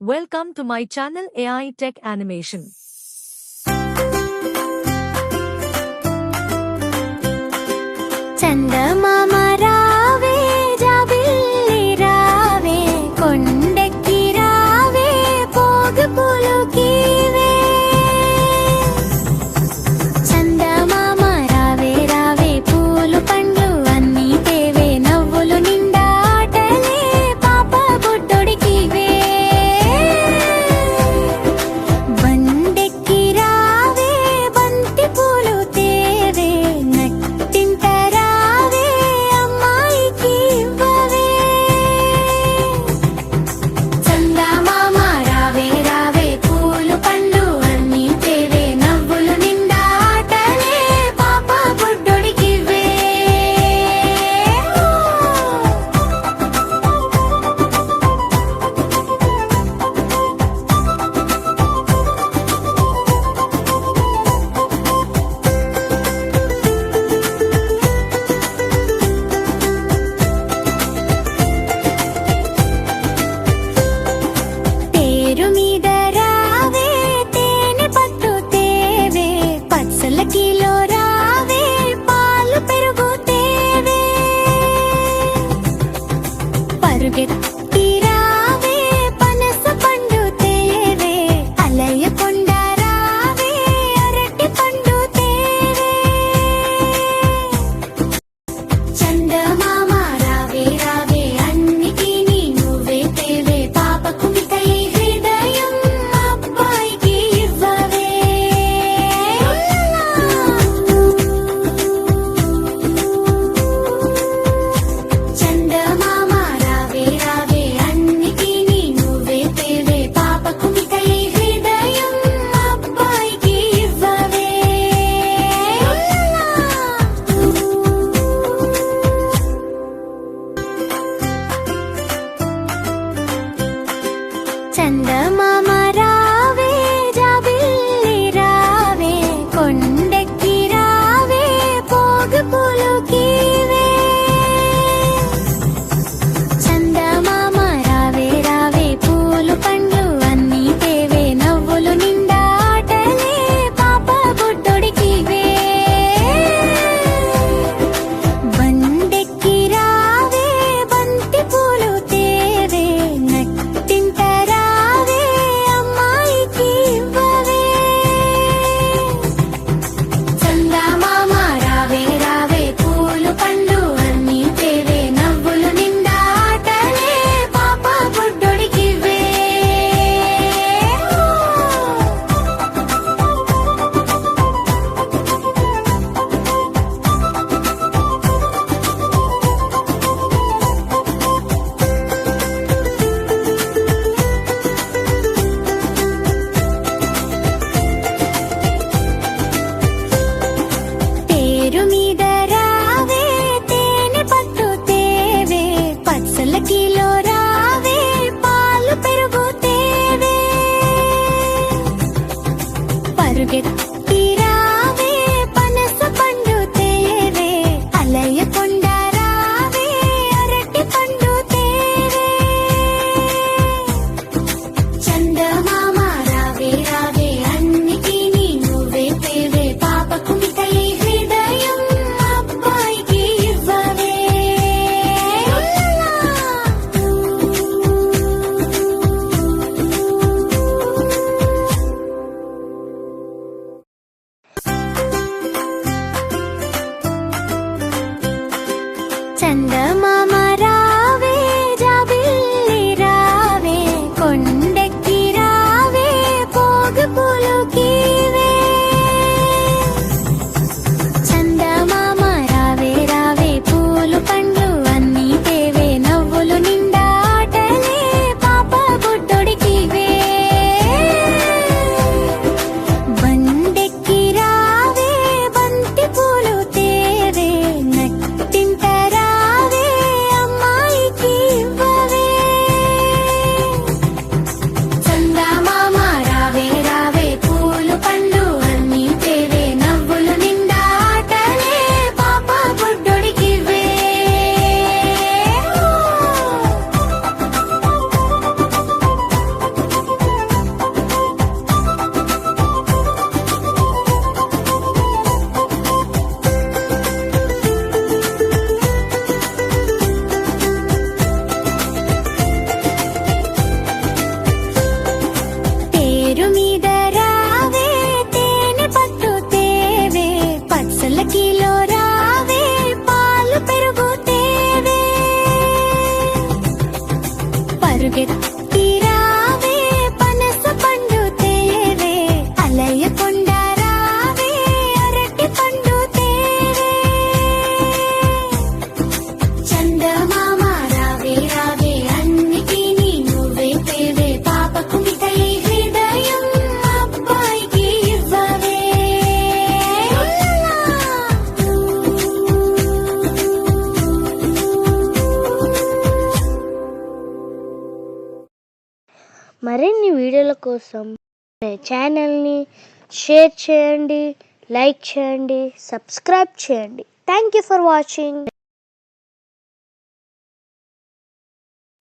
Welcome to my channel AI Tech Animation. చందమామ రావే జాబిల్లి రావే కొండెక్కి రావే పోగు పులుకివే చందమామ రావే రావే పూలు పండ్లు అన్నీ తేవే నవ్వులు నిండా ఆటలే పాప బుడ్డోడికివే బండెక్కి రావే బంతి పూలు తేవే నట్టింట పరుగెత్తి రావే పనస పండు తేవే అలయకొండ రావే అరటి పండు తేవే చందమామ రావే రావే అన్నిటినీ నువ్వే తేవే పాపకు మికై హృదయం అబ్బాయికి ఇవ్వవే చందమామ చందమామ రావే జాబిల్లి రావే కొండెక్కి రావే పోగు పులుకివే చందమామ రావే రావే పూలు పండ్లు అన్నీ తేవే నవ్వులు నిండా ఆటలే పాప బుడ్డోడికివే బండెక్కి రావే బంతి పూలు తేవే నట్టింట రావే మరిన్ని వీడియోల కోసం ఛానల్ని షేర్ చేయండి, లైక్ చేయండి, సబ్స్క్రైబ్ చేయండి. Thank you for watching.